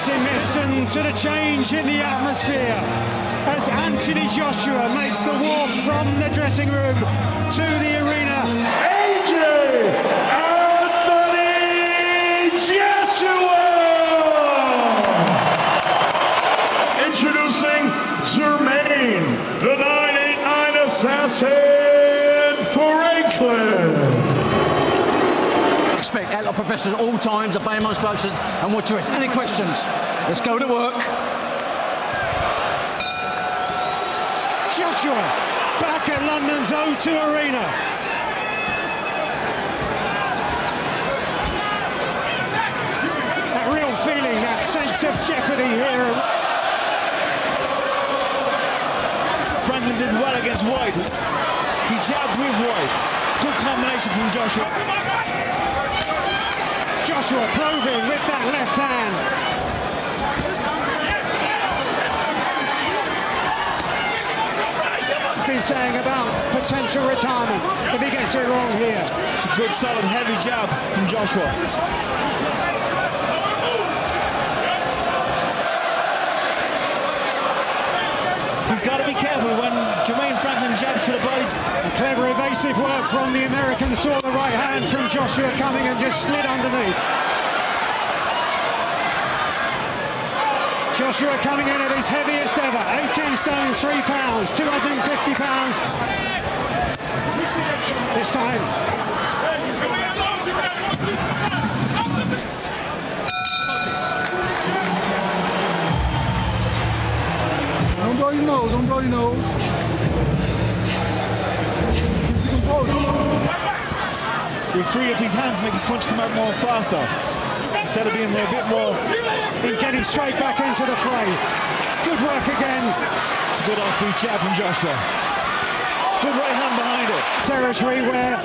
Listen to the change in the atmosphere as Anthony Joshua makes the walk from the dressing room to the arena. AJ Anthony Joshua! Introducing Jermaine, the 989 assassin Franklin. Expect outlaw professionals at all times, obey my instructions and watch your hits. Any questions? Let's go to work. Joshua back at London's O2 Arena. That real feeling, that sense of jeopardy here. Franklin did well against White. He jabbed with White. Good combination from Joshua. Joshua probing with that left hand. Been saying about potential retirement if he gets it wrong here. It's a good, solid, heavy jab from Joshua. He's got to be careful when Jermaine Franklin jabs to the body. And clever evasive work from the American. Saw the right hand from Joshua coming and just slid underneath. Joshua coming in at his heaviest ever, 18 stone, 3 pounds, 250 pounds. This time. Don't blow your nose, don't blow your nose. Keep your composure. He freed up his hands, make his punch come out more faster. Instead of being there a bit more. In getting straight back into the fray. Good work again. It's a good offbeat jab from Joshua. Good right hand behind it. Territory where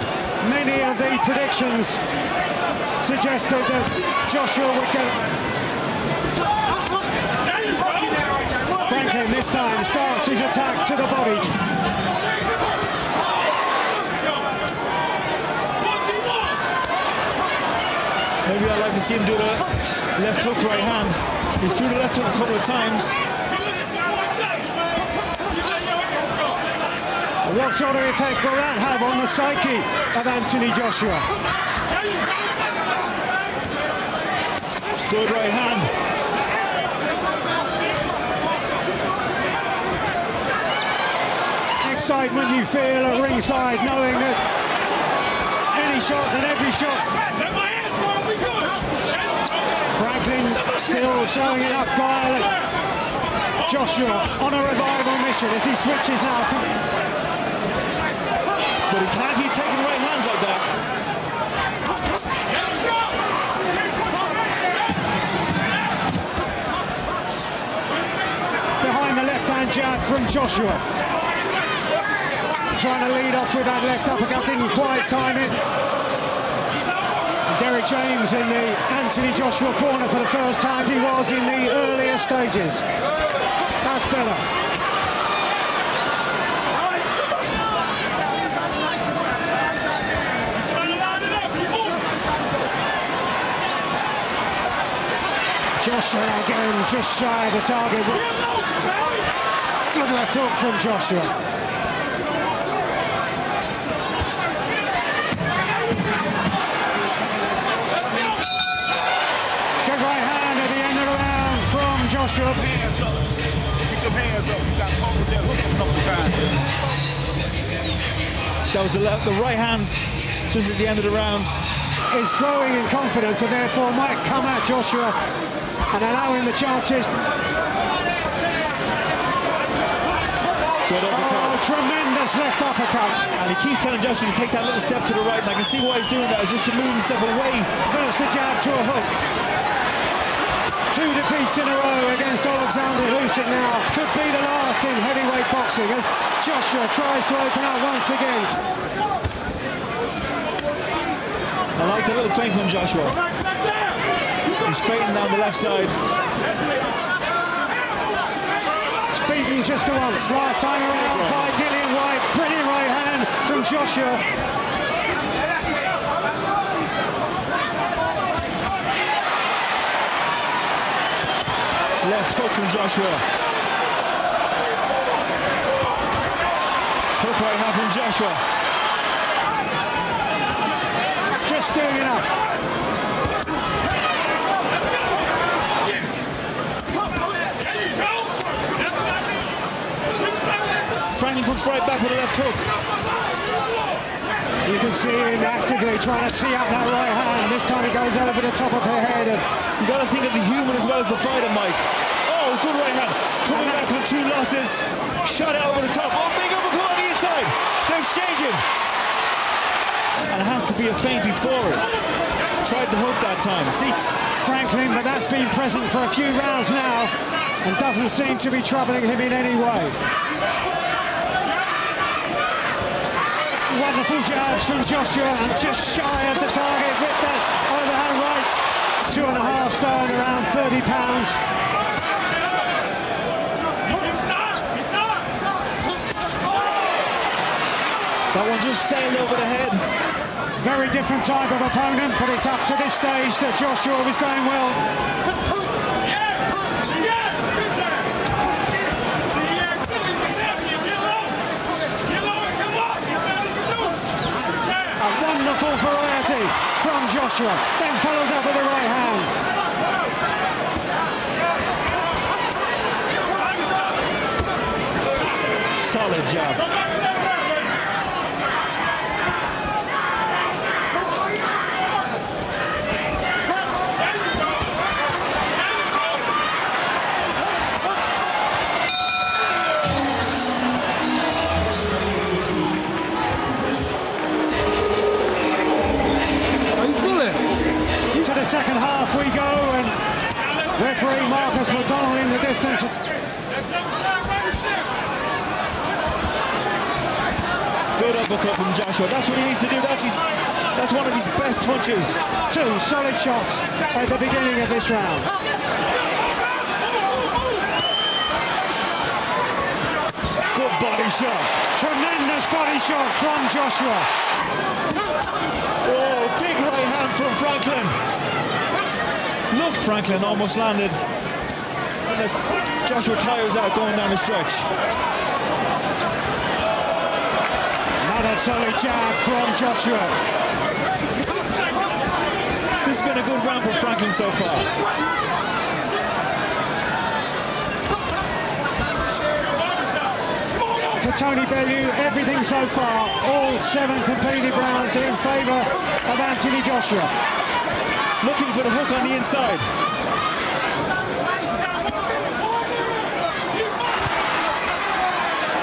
many of the predictions suggested that Joshua would go. Franklin this time starts his attack to the body. Maybe I'd like to see him do the left hook right hand. He's threw the left hook a couple of times. What sort of effect will that have on the psyche of Anthony Joshua? Good right hand. Excitement you feel at ringside, knowing that any shot and every shot. Franklin still showing enough guile. Joshua on a revival mission as he switches now. But he can't keep taking right hands like that. Behind the left-hand jab from Joshua. Trying to lead off with that left uppercut, didn't quite time it. Derek James in the Anthony Joshua corner for the first time as he was in the earlier stages. That's better. Joshua again, just shy of the target. Good left hook from Joshua. Good right hand at the end of the round from Joshua. Hands up. Keep them hands up. You got to hold that hook a couple times. That was the right hand just at the end of the round. Is growing in confidence and therefore might come at Joshua and allow him the chances. Good uppercut. Oh, tremendous left uppercut. And he keeps telling Joshua to take that little step to the right, and I can see why he's doing that. It's just to move himself away. First a jab to a hook. 2 defeats in a row against Alexander Usyk now. Could be the last in heavyweight boxing as Joshua tries to open up once again. I like the little feint from Joshua. He's feinting down the left side. It's beaten just the once. Last time around by Dillian Whyte. Brilliant right hand from Joshua. left hook from Joshua. Hook right hand from Joshua. Just doing enough. Franklin comes right back with a left hook. You can see him actively trying to tee up that right hand. This time it goes over the top of her head. You got to think of the human as well as the fighter, Mike. Oh, good right hand. Coming back from 2 losses. Shot out over the top. Oh, big uppercut on the inside. They're exchanging. And it has to be a feint before it. Tried the hook that time. See, Franklin, but that's been present for a few rounds now and doesn't seem to be troubling him in any way. Wonderful jabs from Joshua and just shy of the target with that overhand right. 2.5 stone, around 30 pounds. that one just sailed over the head. Very different type of opponent, but it's up to this stage that Joshua was going well. A wonderful variety from Joshua, then follows up with a right hand. Solid jab. To the second half we go, and referee Marcus McDonnell in the distance. Good uppercut from Joshua. That's what he needs to do. That's one of his best punches. 2 solid shots at the beginning of this round. Good body shot. Tremendous body shot from Joshua. Oh, big right hand from Franklin. Look, Franklin almost landed. And Joshua tires out going down the stretch. Another solid jab from Joshua. This has been a good round for Franklin so far. To Tony Bellew, everything so far, all 7 competitive rounds in favour of Anthony Joshua. Looking for the hook on the inside.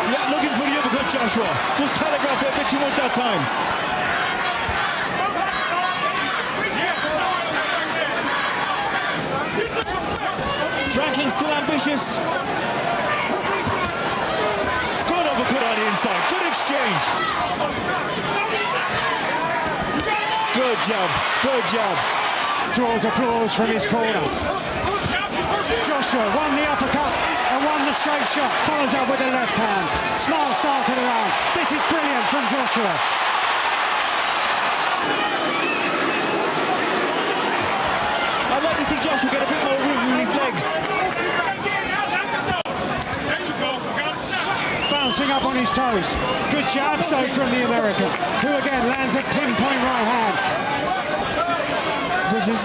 Yeah, looking for the uppercut, Joshua. Just telegraphed it a bit too much that time. Franklin's still ambitious. Good uppercut on the inside. Good exchange. Good jab. Good jab. Draws applause from his corner. Joshua won the uppercut and won the straight shot. Follows up with the left hand. Smart start to the round. This is brilliant from Joshua. I'd like to see Joshua get a bit more room in his legs. Bouncing up on his toes. Good jab though from the American, who again lands a pinpoint right hand. Because this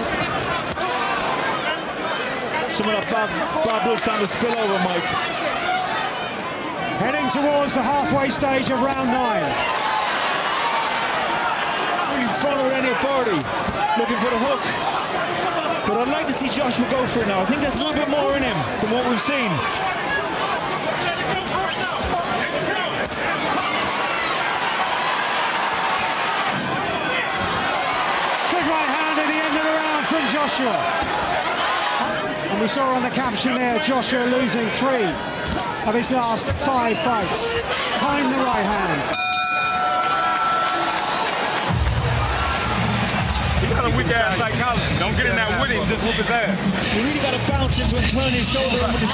some of that bad blood starting to spill over, Mike. Heading towards the halfway stage of round 9. He's following any authority, looking for the hook. But I'd like to see Joshua go for it now. I think there's a little bit more in him than what we've seen. Good right hand at the end of the round from Joshua. And we saw on the caption there, Joshua losing 3 of his last 5 fights. Behind the right hand. He got a weak ass psychology. Don't get in that with him, just whoop his ass. You really got to bounce into him, turn his shoulder in with the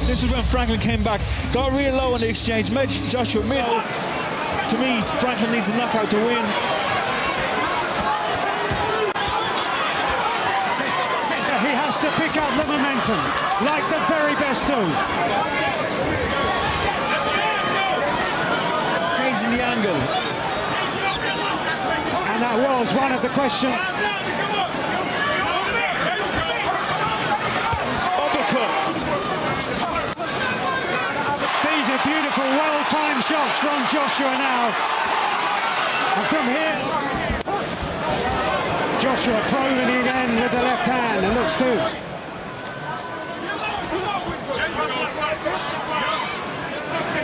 This is when Franklin came back, got real low in the exchange, made Joshua middle. To me, Franklin needs a knockout to win. He has to pick up the momentum, like the very best do. Changing the angle. And that was one of the questions. Uppercut. These are beautiful, well-timed shots from Joshua now. And from here, Joshua probing again with the left hand and looks to.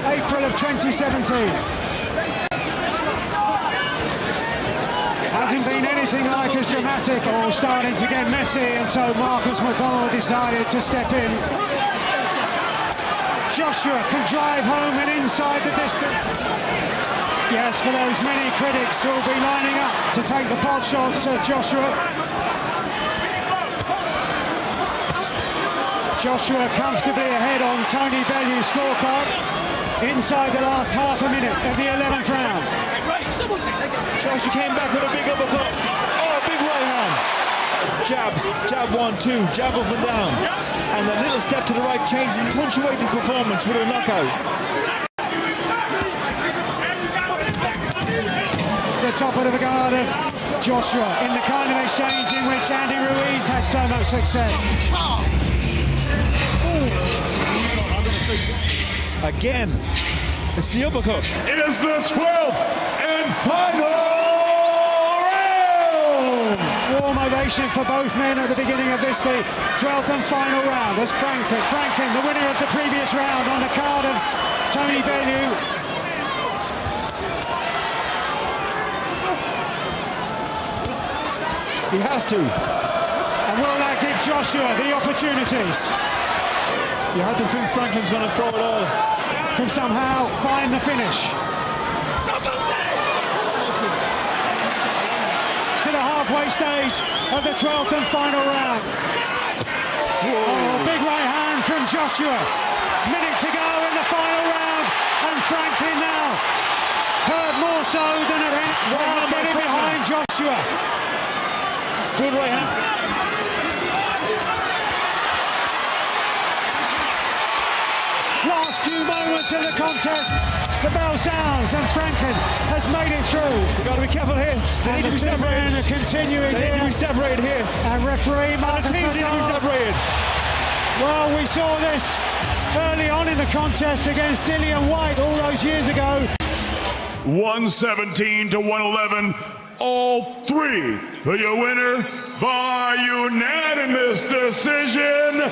April of 2017. Hasn't been anything like as dramatic or starting to get messy, and so Marcus McDonnell decided to step in. Joshua can drive home and inside the distance. Yes, for those many critics who will be lining up to take the pot shots at Joshua. Joshua comfortably ahead on Tony Bellew's scorecard inside the last half a minute of the 11th round. Joshua came back with a big uppercut. Oh, big right hand. Jabs, jab 1, 2, jab up and down. And a little step to the right, changing, punctuate this performance with a knockout. The top of the guard of Joshua in the kind of exchange in which Andy Ruiz had so much success. Again, it's the uppercut. It is the 12th and final round. Warm ovation for both men at the beginning of this, the 12th and final round. As Franklin, the winner of the previous round on the card of Tony Bellew. He has to. And will that give Joshua the opportunities? You have to think Franklin's going to throw it all. From somehow find the finish. To the halfway stage of the 12th and final round. Oh, big right hand from Joshua. Minute to go in the final round, and Franklin now hurt more so than at any time getting behind Joshua. Good right hand. Last few moments of the contest, the bell sounds and Franklin has made it through. You've got to be careful here. They need to be separated. Are continuing They need to here. be separated here. And referee Marcus Teams need to be McDonnell. separated. Well, we saw this early on in the contest against Dillian White all those years ago. 117 to 111, all three for your winner by unanimous decision,